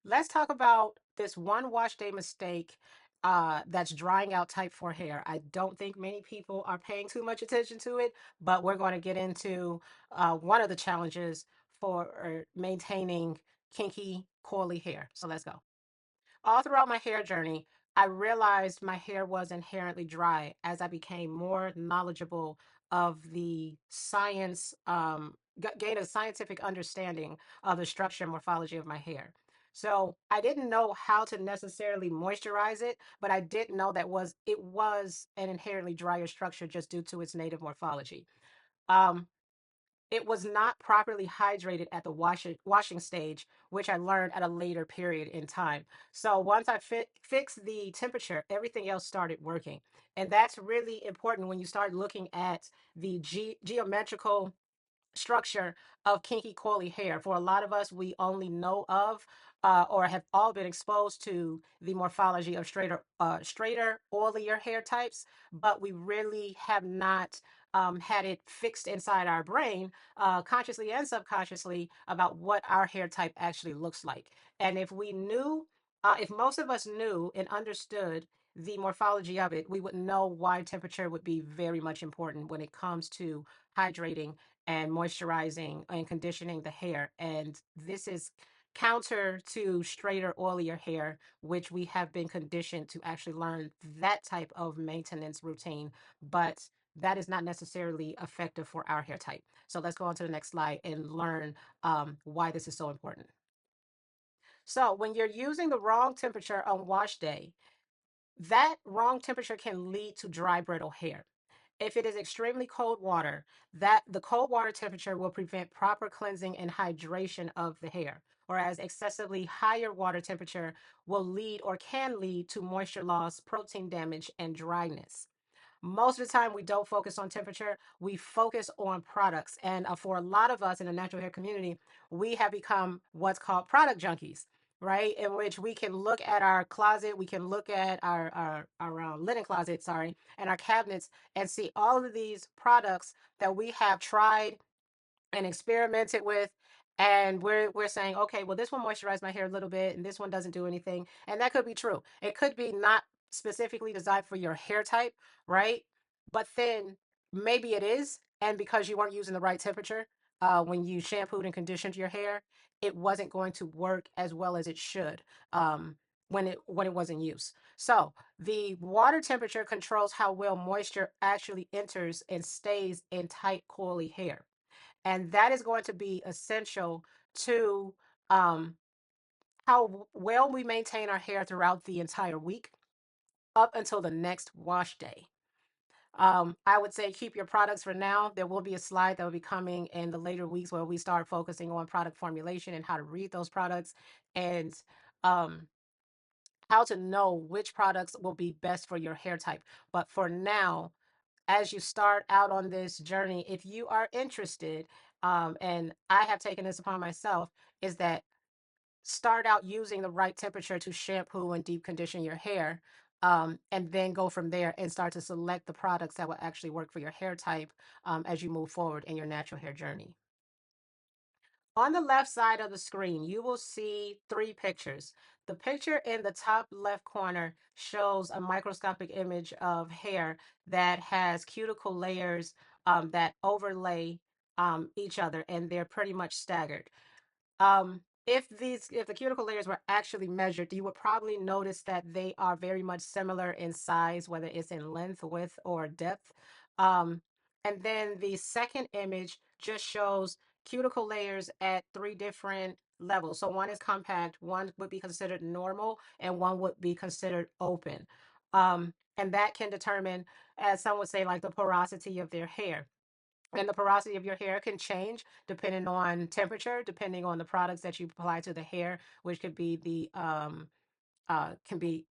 Let's talk about this one wash day mistake that's drying out type 4 hair. I don't think many people are paying too much attention to it, but we're going to get into one of the challenges for maintaining kinky, coily hair. So let's go. All throughout my hair journey, I realized my hair was inherently dry as I became more knowledgeable of the science, gained a scientific understanding of the structure and morphology of my hair. So I didn't know how to necessarily moisturize it, but I did know that it was an inherently drier structure just due to its native morphology. Um, it was not properly hydrated at the washing stage, which I learned at a later period in time. So once I fixed the temperature, everything else started working. And that's really important when you start looking at the geometrical structure of kinky coily hair. For a lot of us, we only know of or have all been exposed to the morphology of straighter, oilier hair types, but we really have not had it fixed inside our brain, consciously and subconsciously, about what our hair type actually looks like. And if most of us knew and understood the morphology of it, we would know why temperature would be very much important when it comes to hydrating and moisturizing and conditioning the hair. And this is counter to straighter, oilier hair, which we have been conditioned to actually learn that type of maintenance routine. But that is not necessarily effective for our hair type. So let's go on to the next slide and learn why this is so important. So when you're using the wrong temperature on wash day, that wrong temperature can lead to dry, brittle hair. If it is extremely cold water, that the cold water temperature will prevent proper cleansing and hydration of the hair, whereas excessively higher water temperature will lead or can lead to moisture loss, protein damage, and dryness. Most of the time, we don't focus on temperature, we focus on products. And for a lot of us in the natural hair community, we have become what's called product junkies, right? In which we can look at our closet, we can look at our linen closet, sorry, and our cabinets and see all of these products that we have tried and experimented with. And we're saying, okay, well, this one moisturized my hair a little bit and this one doesn't do anything. And that could be true. It could be not specifically designed for your hair type, right? But then maybe it is. And because you weren't using the right temperature when you shampooed and conditioned your hair, it wasn't going to work as well as it should when it was in use. So the water temperature controls how well moisture actually enters and stays in tight, coily hair. And that is going to be essential to um, how well we maintain our hair throughout the entire week up until the next wash day. I would say keep your products for now. There will be a slide that will be coming in the later weeks where we start focusing on product formulation and how to read those products and um, how to know which products will be best for your hair type. But for now, as you start out on this journey, if you are interested, and I have taken this upon myself, is that start out using the right temperature to shampoo and deep condition your hair. And then go from there and start to select the products that will actually work for your hair type as you move forward in your natural hair journey. On the left side of the screen, you will see three pictures. The picture in the top left corner shows a microscopic image of hair that has cuticle layers that overlay each other, and they're pretty much staggered. If the cuticle layers were actually measured, you would probably notice that they are very much similar in size, whether it's in length, width, or depth. Um, and then the second image just shows cuticle layers at three different levels. So one is compact, one would be considered normal, and one would be considered open. And that can determine, as some would say, like the porosity of their hair. And the porosity of your hair can change depending on temperature, depending on the products that you apply to the hair, which could be can be,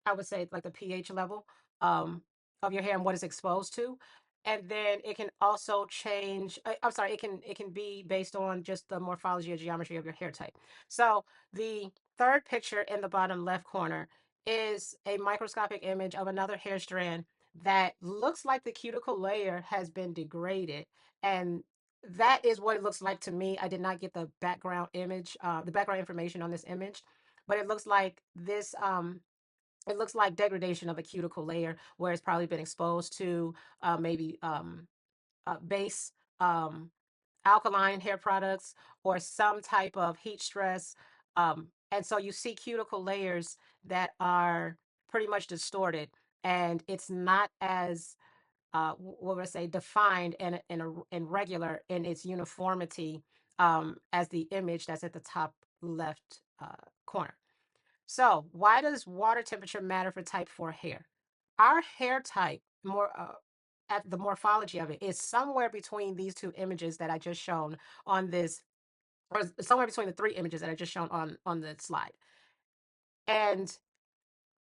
I would say, like the pH level um, of your hair and what it's exposed to. And then it can also change. I'm sorry, it can be based on just the morphology or geometry of your hair type. So the third picture in the bottom left corner is a microscopic image of another hair strand that looks like the cuticle layer has been degraded. And that is what it looks like to me. I did not get the background image, the background information on this image, but it looks like this it looks like degradation of a cuticle layer where it's probably been exposed to maybe base um, alkaline hair products or some type of heat stress. And so you see cuticle layers that are pretty much distorted, and it's not as what would I say, defined and regular in its uniformity as the image that's at the top left corner. So, why does water temperature matter for type 4 hair? Our hair type, more at the morphology of it, is somewhere between these two images that I just shown on this, or somewhere between the three images that I just shown on the slide. And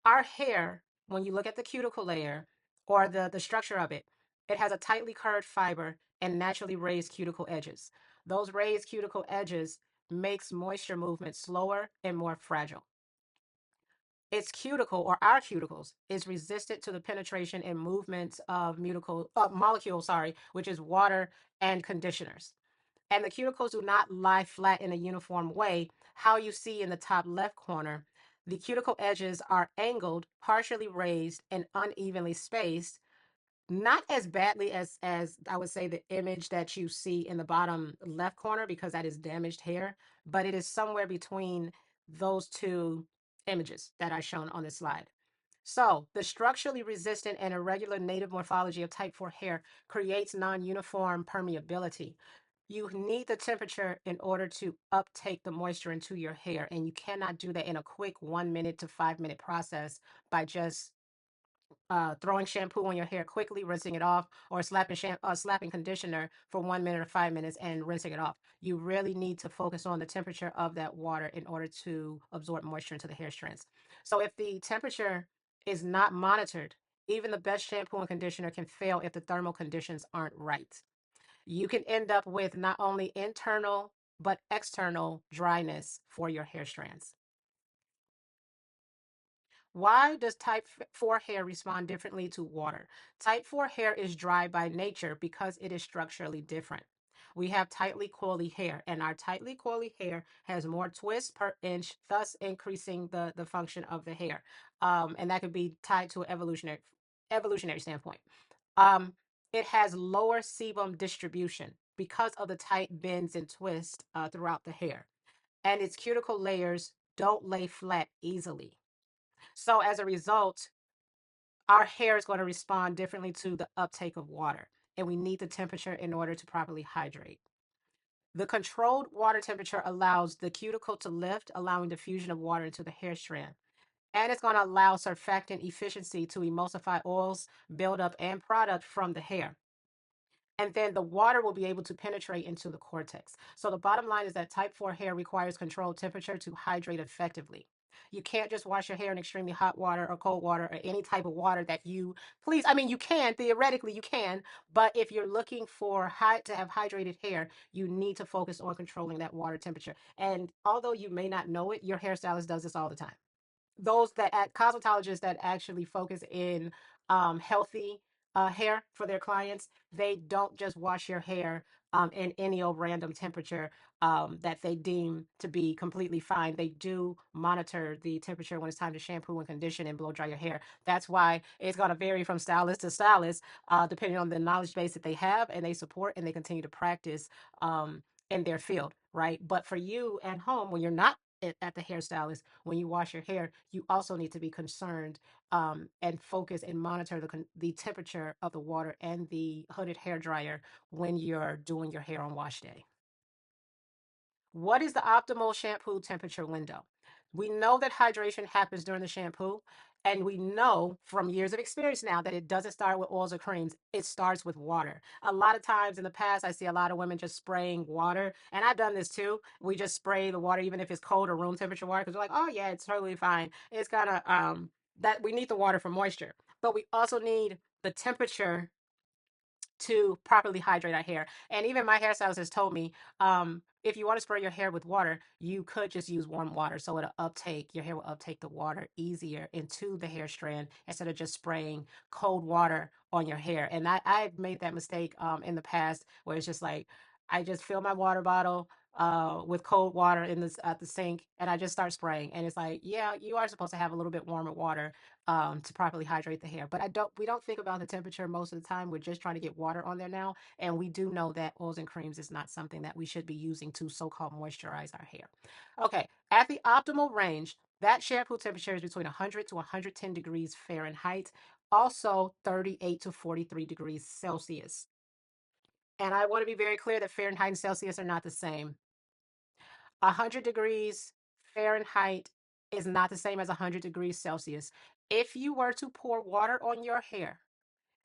our hair, when you look at the cuticle layer or the structure of it, it has a tightly curved fiber and naturally raised cuticle edges. Those raised cuticle edges makes moisture movement slower and more fragile. Its cuticle or our cuticles is resistant to the penetration and movement of molecules, sorry, which is water and conditioners. And the cuticles do not lie flat in a uniform way. How you see in the top left corner, the cuticle edges are angled, partially raised, and unevenly spaced, not as badly as I would say the image that you see in the bottom left corner because that is damaged hair, but it is somewhere between those two images that I shown on this slide. So the structurally resistant and irregular native morphology of type 4 hair creates non-uniform permeability. You need the temperature in order to uptake the moisture into your hair, and you cannot do that in a quick 1 minute to 5 minute process by just throwing shampoo on your hair quickly, rinsing it off, or slapping conditioner for 1 minute or 5 minutes and rinsing it off. You really need to focus on the temperature of that water in order to absorb moisture into the hair strands. So if the temperature is not monitored, even the best shampoo and conditioner can fail if the thermal conditions aren't right. You can end up with not only internal but external dryness for your hair strands. Why does type 4 hair respond differently to water? Type 4 hair is dry by nature because it is structurally different. We have tightly coily hair, and our tightly coily hair has more twists per inch, thus increasing the function of the hair. And that could be tied to an evolutionary standpoint. Um, it has lower sebum distribution because of the tight bends and twists throughout the hair. And its cuticle layers don't lay flat easily. So as a result, our hair is going to respond differently to the uptake of water, and we need the temperature in order to properly hydrate. The controlled water temperature allows the cuticle to lift, allowing diffusion of water into the hair strand. And it's going to allow surfactant efficiency to emulsify oils, buildup, and product from the hair. And then the water will be able to penetrate into the cortex. So the bottom line is that type 4 hair requires controlled temperature to hydrate effectively. You can't just wash your hair in extremely hot water or cold water or any type of water that you please. I mean, you can theoretically, you can, but if you're looking for to have hydrated hair, you need to focus on controlling that water temperature. And although you may not know it, your hairstylist does this all the time. Those that cosmetologists that actually focus in healthy hair for their clients, they don't just wash your hair in any old random temperature that they deem to be completely fine. They do monitor the temperature when it's time to shampoo and condition and blow dry your hair. That's why it's going to vary from stylist to stylist, depending on the knowledge base that they have and they support and they continue to practice in their field, right? But for you at home, when you're not at the hairstylist, when you wash your hair, you also need to be concerned and focus and monitor the temperature of the water and the hooded hair dryer when you're doing your hair on wash day. What is the optimal shampoo temperature window? We know that hydration happens during the shampoo, and we know from years of experience now that it doesn't start with oils or creams. It starts with water. A lot of times in the past, I see a lot of women just spraying water, and I've done this too. We just spray the water, even if it's cold or room temperature water, because we're like, oh yeah, it's totally fine. It's gonna that we need the water for moisture, but we also need the temperature to properly hydrate our hair. And even my hairstylist has told me, if you want to spray your hair with water, you could just use warm water. So your hair will uptake the water easier into the hair strand instead of just spraying cold water on your hair. And I've made that mistake in the past where it's just like, I just fill my water bottle. with cold water in this at the sink, and I just start spraying. And it's like, yeah, you are supposed to have a little bit warmer water to properly hydrate the hair. But we don't think about the temperature most of the time. We're just trying to get water on there now, and we do know that oils and creams is not something that we should be using to so-called moisturize our hair. Okay, at the optimal range, that shampoo temperature is between 100 to 110 degrees Fahrenheit, also 38 to 43 degrees Celsius. And I want to be very clear that Fahrenheit and Celsius are not the same. 100 degrees Fahrenheit is not the same as 100 degrees Celsius. If you were to pour water on your hair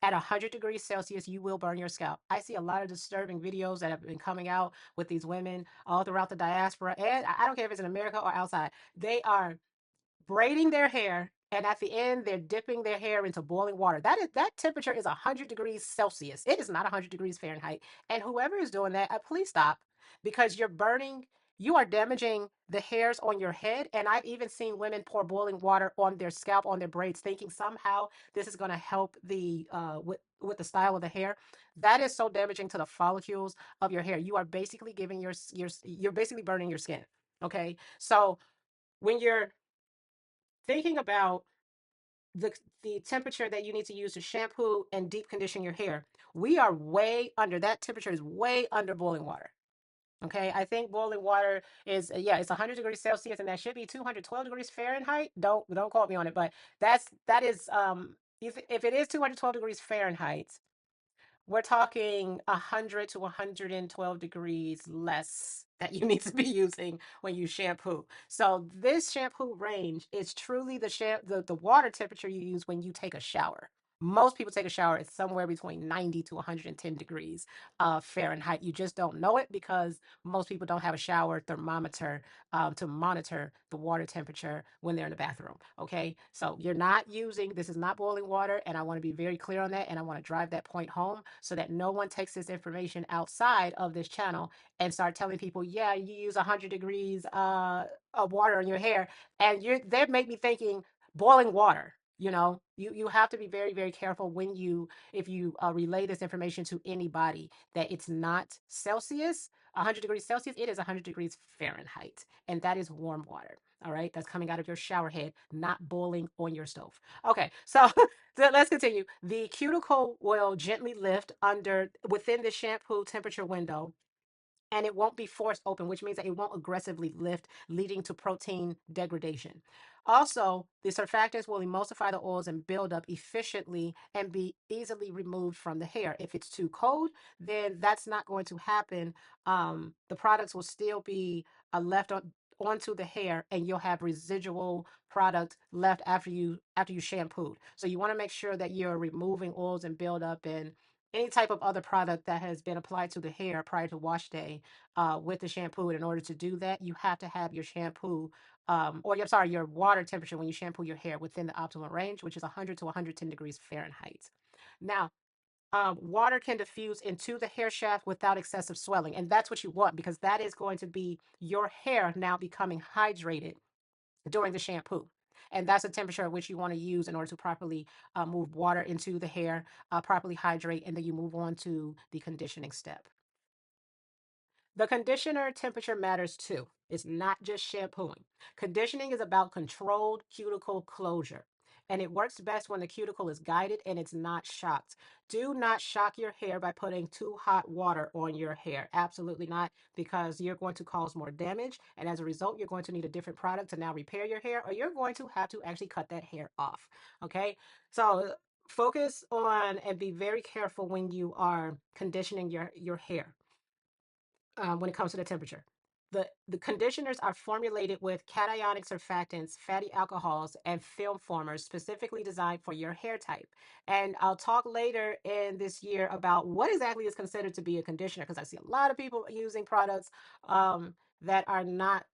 at 100 degrees Celsius, you will burn your scalp. I see a lot of disturbing videos that have been coming out with these women all throughout the diaspora. And I don't care if it's in America or outside, they are braiding their hair, and at the end they're dipping their hair into boiling water. That temperature is 100 degrees Celsius. It is not 100 degrees Fahrenheit. And whoever is doing that, please stop, because you are damaging the hairs on your head. And I've even seen women pour boiling water on their scalp, on their braids, thinking somehow this is going to help the with the style of the hair. That is so damaging to the follicles of your hair. You are basically giving you're basically burning your skin. Okay, so when you're thinking about the the temperature that you need to use to shampoo and deep condition your hair, we are way under. That temperature is way under boiling water. Okay, I think boiling water is yeah, it's 100 degrees Celsius, and that should be 212 degrees Fahrenheit. Don't quote me on it, but that is if it is 212 degrees Fahrenheit, we're talking 100 to 112 degrees less that you need to be using when you shampoo. So this shampoo range is truly the water temperature you use when you take a shower. Most people take a shower at somewhere between 90 to 110 degrees Fahrenheit. You just don't know it because most people don't have a shower thermometer to monitor the water temperature when they're in the bathroom. Okay, so this is not boiling water, and I want to be very clear on that, and I want to drive that point home so that no one takes this information outside of this channel and start telling people, yeah, you use 100 degrees of water on your hair, and they make me thinking boiling water. You have to be very, very careful when if you relay this information to anybody, that it's not Celsius, 100 degrees Celsius. It is 100 degrees Fahrenheit, and that is warm water. All right, that's coming out of your shower head, not boiling on your stove. Okay, so let's continue. The cuticle will gently lift under within the shampoo temperature window, and it won't be forced open, which means that it won't aggressively lift, leading to protein degradation. Also, the surfactants will emulsify the oils and build up efficiently and be easily removed from the hair. If it's too cold, then that's not going to happen. The products will still be left onto the hair, and you'll have residual product left after you shampooed. So you want to make sure that you're removing oils and buildup and any type of other product that has been applied to the hair prior to wash day with the shampoo. And in order to do that, you have to have your shampoo or I'm sorry, your water temperature when you shampoo your hair within the optimal range, which is 100 to 110 degrees Fahrenheit. Now, water can diffuse into the hair shaft without excessive swelling. And that's what you want, because that is going to be your hair now becoming hydrated during the shampoo. And that's the temperature at which you want to use in order to properly move water into the hair, properly hydrate, and then you move on to the conditioning step. The conditioner temperature matters too. It's not just shampooing. Conditioning is about controlled cuticle closure, and it works best when the cuticle is guided and it's not shocked. Do not shock your hair by putting too hot water on your hair. Absolutely not, because you're going to cause more damage, and as a result, you're going to need a different product to now repair your hair, or you're going to have to actually cut that hair off. Okay, so focus on and be very careful when you are conditioning your hair when it comes to the temperature. The conditioners are formulated with cationic surfactants, fatty alcohols, and film formers specifically designed for your hair type. And I'll talk later in this year about what exactly is considered to be a conditioner, because I see a lot of people using products that are not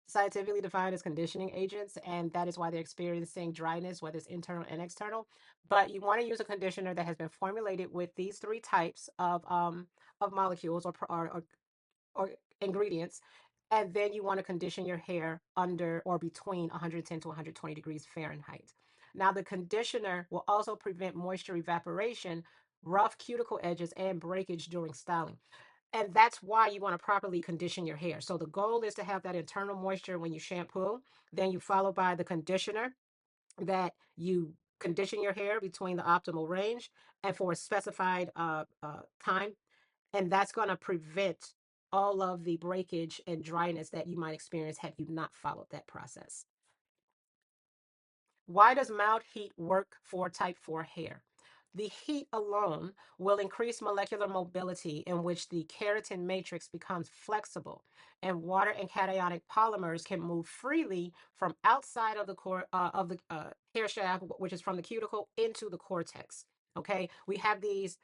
scientifically defined as conditioning agents, and that is why they're experiencing dryness, whether it's internal and external. But you want to use a conditioner that has been formulated with these three types of molecules or ingredients, and then you want to condition your hair under or between 110 to 120 degrees Fahrenheit. Now, the conditioner will also prevent moisture evaporation, rough cuticle edges, and breakage during styling. And that's why you want to properly condition your hair. So the goal is to have that internal moisture when you shampoo. Then you follow by the conditioner that you condition your hair between the optimal range and for a specified time. And that's going to prevent all of the breakage and dryness that you might experience had you not followed that process. Why does mild heat work for type 4 hair? The heat alone will increase molecular mobility in which the keratin matrix becomes flexible and water and cationic polymers can move freely from outside of the core of the hair shaft, which is from the cuticle into the cortex. Okay, we have these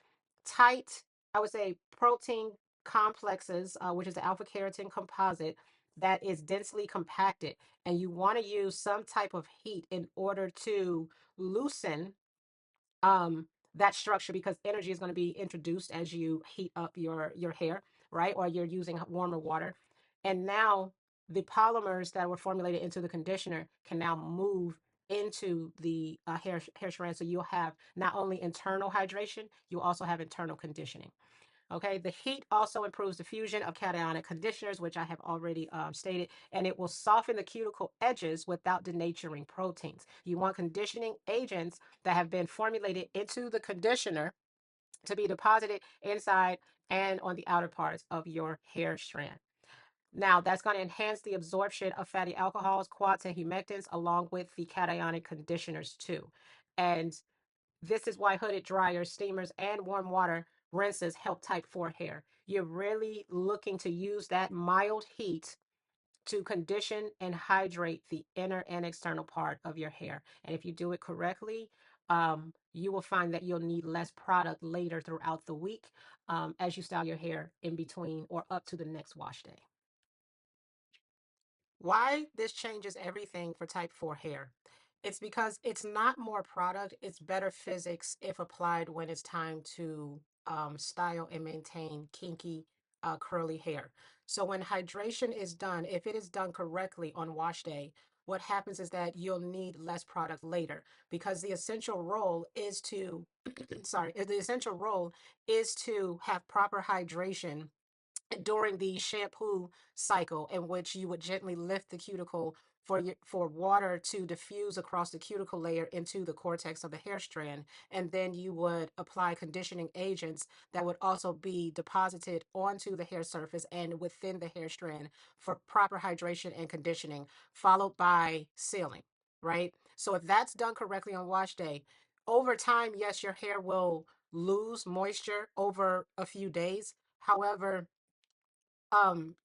tight, I would say, protein complexes, which is the alpha keratin composite that is densely compacted, and you want to use some type of heat in order to loosen that structure because energy is going to be introduced as you heat up your hair, right? Or you're using warmer water. And now the polymers that were formulated into the conditioner can now move into the hair strand. So you'll have not only internal hydration, you also have internal conditioning. Okay, the heat also improves diffusion of cationic conditioners, which I have already stated, and it will soften the cuticle edges without denaturing proteins. You want conditioning agents that have been formulated into the conditioner to be deposited inside and on the outer parts of your hair strand. Now, that's going to enhance the absorption of fatty alcohols, quats, and humectants, along with the cationic conditioners, too. And this is why hooded dryers, steamers, and warm water rinses help type 4 hair. You're really looking to use that mild heat to condition and hydrate the inner and external part of your hair. And if you do it correctly, you will find that you'll need less product later throughout the week as you style your hair in between or up to the next wash day. Why this changes everything for type 4 hair? It's because it's not more product, it's better physics if applied when it's time to style and maintain kinky, curly hair. So, when hydration is done, if it is done correctly on wash day, what happens is that you'll need less product later because the essential role is to, sorry, the essential role is to have proper hydration during the shampoo cycle in which you would gently lift the cuticle for water to diffuse across the cuticle layer into the cortex of the hair strand, and then you would apply conditioning agents that would also be deposited onto the hair surface and within the hair strand for proper hydration and conditioning, followed by sealing, right? So if that's done correctly on wash day, over time, yes, your hair will lose moisture over a few days. However,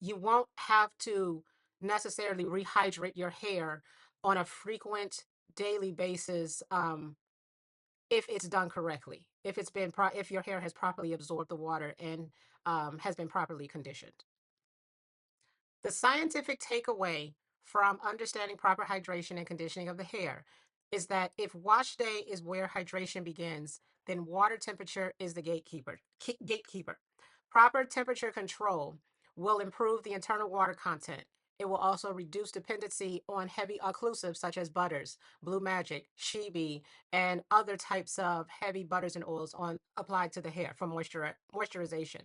you won't have to necessarily rehydrate your hair on a frequent daily basis if it's done correctly. If it's been if your hair has properly absorbed the water and has been properly conditioned. The scientific takeaway from understanding proper hydration and conditioning of the hair is that if wash day is where hydration begins, then water temperature is the gatekeeper. Proper temperature control will improve the internal water content. It will also reduce dependency on heavy occlusives such as butters, Blue Magic, Sheebie, and other types of heavy butters and oils on applied to the hair for moisturization.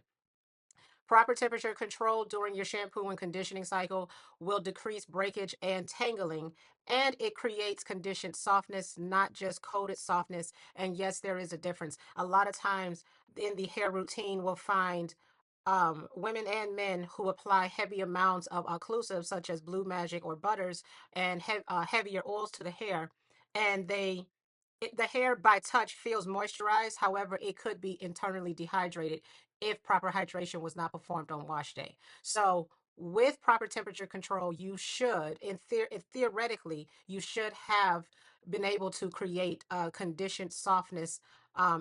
Proper temperature control during your shampoo and conditioning cycle will decrease breakage and tangling, and it creates conditioned softness, not just coated softness. And yes, there is a difference. A lot of times in the hair routine, we'll find women and men who apply heavy amounts of occlusives, such as Blue Magic or butters, and heavier oils to the hair, and the hair by touch feels moisturized. However, it could be internally dehydrated if proper hydration was not performed on wash day. So, with proper temperature control, you should, theoretically, you should have been able to create conditioned softness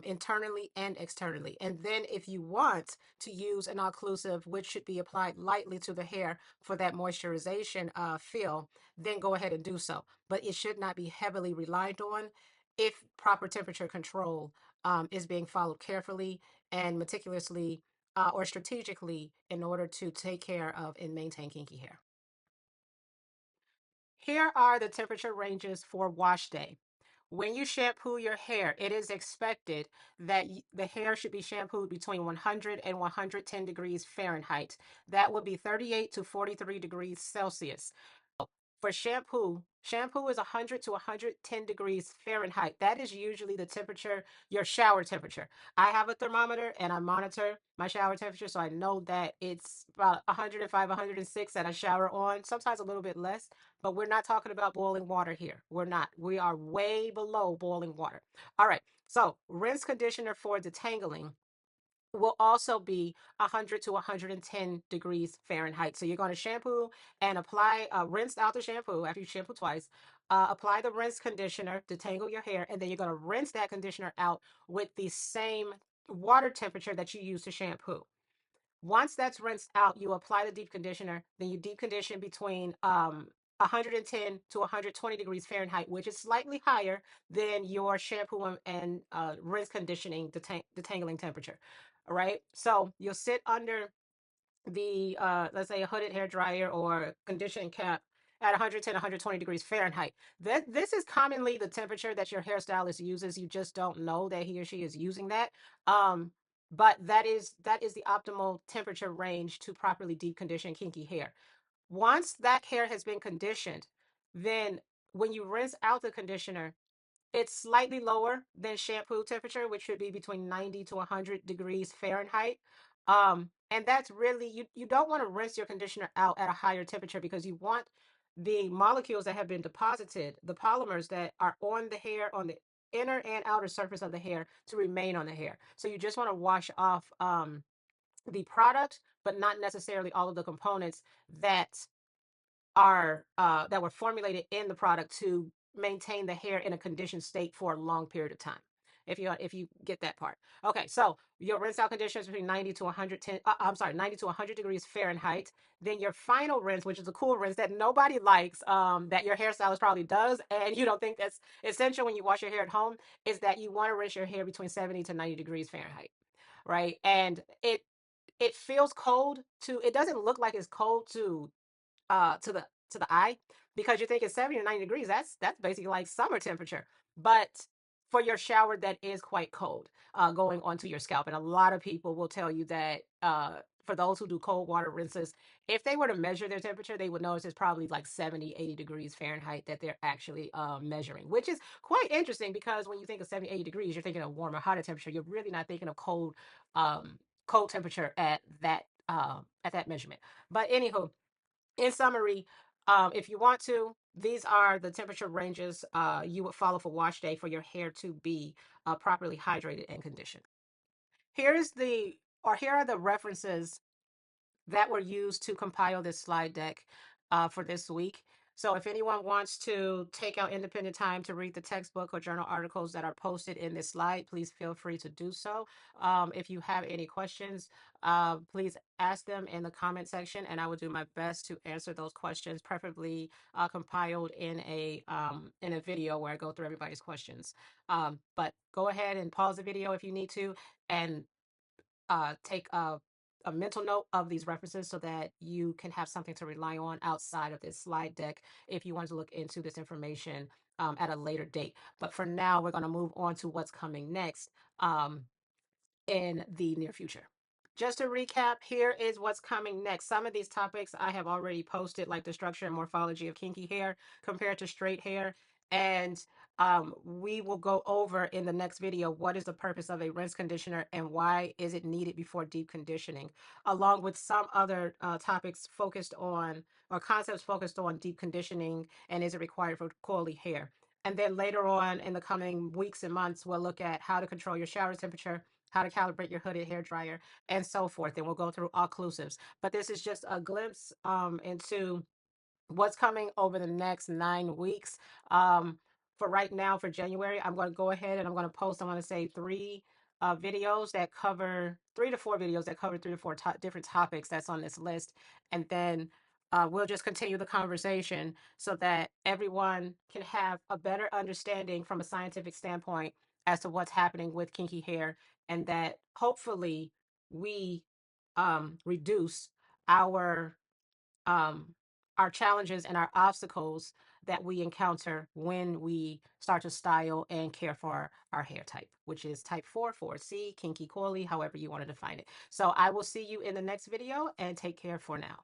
internally and externally. And then, if you want to use an occlusive, which should be applied lightly to the hair for that moisturization feel, then go ahead and do so. But it should not be heavily relied on if proper temperature control is being followed carefully and meticulously or strategically in order to take care of and maintain kinky hair. Here are the temperature ranges for wash day. when you shampoo your hair, it is expected that the hair should be shampooed between 100 and 110 degrees Fahrenheit. That would be 38 to 43 degrees Celsius. For shampoo, shampoo is 100 to 110 degrees Fahrenheit. That is usually the temperature, your shower temperature. I have a thermometer and I monitor my shower temperature, so I know that it's about 105, 106 that I shower on, sometimes a little bit less, but we're not talking about boiling water here. We're not. We are way below boiling water. All right. So, rinse conditioner for detangling will also be 100 to 110 degrees Fahrenheit. So you're going to shampoo and apply, rinse out the shampoo after you shampoo twice. Apply the rinse conditioner to tangle your hair, and then you're going to rinse that conditioner out with the same water temperature that you use to shampoo. Once that's rinsed out, you apply the deep conditioner. Then you deep condition between 110 to 120 degrees Fahrenheit, which is slightly higher than your shampoo and rinse conditioning detangling temperature. All right. So you'll sit under the let's say a hooded hair dryer or conditioning cap at 110 120 degrees Fahrenheit. This is commonly the temperature that your hairstylist uses. You just don't know that he or she is using that. But that is the optimal temperature range to properly deep condition kinky hair. Once that hair has been conditioned, then when you rinse out the conditioner, it's slightly lower than shampoo temperature, which should be between 90 to 100 degrees Fahrenheit. And that's really, you don't want to rinse your conditioner out at a higher temperature because you want the molecules that have been deposited, the polymers that are on the hair, on the inner and outer surface of the hair, to remain on the hair. So you just want to wash off the product, but not necessarily all of the components that are that were formulated in the product to maintain the hair in a conditioned state for a long period of time. If you get that part. Okay, so your rinse out conditions between 90 to 110, I'm sorry, 90 to 100 degrees Fahrenheit. Then your final rinse, which is a cool rinse that nobody likes, that your hairstylist probably does, and you don't think that's essential when you wash your hair at home, is that you want to rinse your hair between 70 to 90 degrees Fahrenheit, right? And it feels cold to, it doesn't look like it's cold to the eye, because you're thinking 70 to 90 degrees, that's basically like summer temperature. But for your shower, that is quite cold, going onto your scalp. And a lot of people will tell you that, for those who do cold water rinses, if they were to measure their temperature, they would notice it's probably like 70, 80 degrees Fahrenheit that they're actually measuring, which is quite interesting, because when you think of 70, 80 degrees, you're thinking of warmer, hotter temperature. You're really not thinking of cold temperature at that measurement. But anywho, in summary, if you want to, these are the temperature ranges you would follow for wash day for your hair to be properly hydrated and conditioned. Here's the, or here are the references that were used to compile this slide deck for this week. So if anyone wants to take out independent time to read the textbook or journal articles that are posted in this slide, please feel free to do so. If you have any questions, please ask them in the comment section, and I will do my best to answer those questions, preferably compiled in a video where I go through everybody's questions. But go ahead and pause the video if you need to, and take a mental note of these references so that you can have something to rely on outside of this slide deck if you want to look into this information at a later date. But for now, we're going to move on to what's coming next. In the near future. Just to recap, here is what's coming next. Some of these topics I have already posted, like the structure and morphology of kinky hair compared to straight hair. And we will go over in the next video what is the purpose of a rinse conditioner and why is it needed before deep conditioning, along with some other topics focused on, or concepts focused on, deep conditioning and is it required for coily hair. And then later on in the coming weeks and months, we'll look at how to control your shower temperature, how to calibrate your hooded hair dryer, and so forth. And we'll go through occlusives. But this is just a glimpse into what's coming over the next 9 weeks. For right now, for January, I'm going to go ahead and I'm going to post, I'm going to say videos that cover 3 to 4 videos that cover 3 to 4 different topics that's on this list. And then we'll just continue the conversation so that everyone can have a better understanding from a scientific standpoint as to what's happening with kinky hair, and that hopefully we reduce our um, our challenges and our obstacles that we encounter when we start to style and care for our hair type, which is type 4, 4C, kinky, coily, however you want to define it. So I will see you in the next video, and take care for now.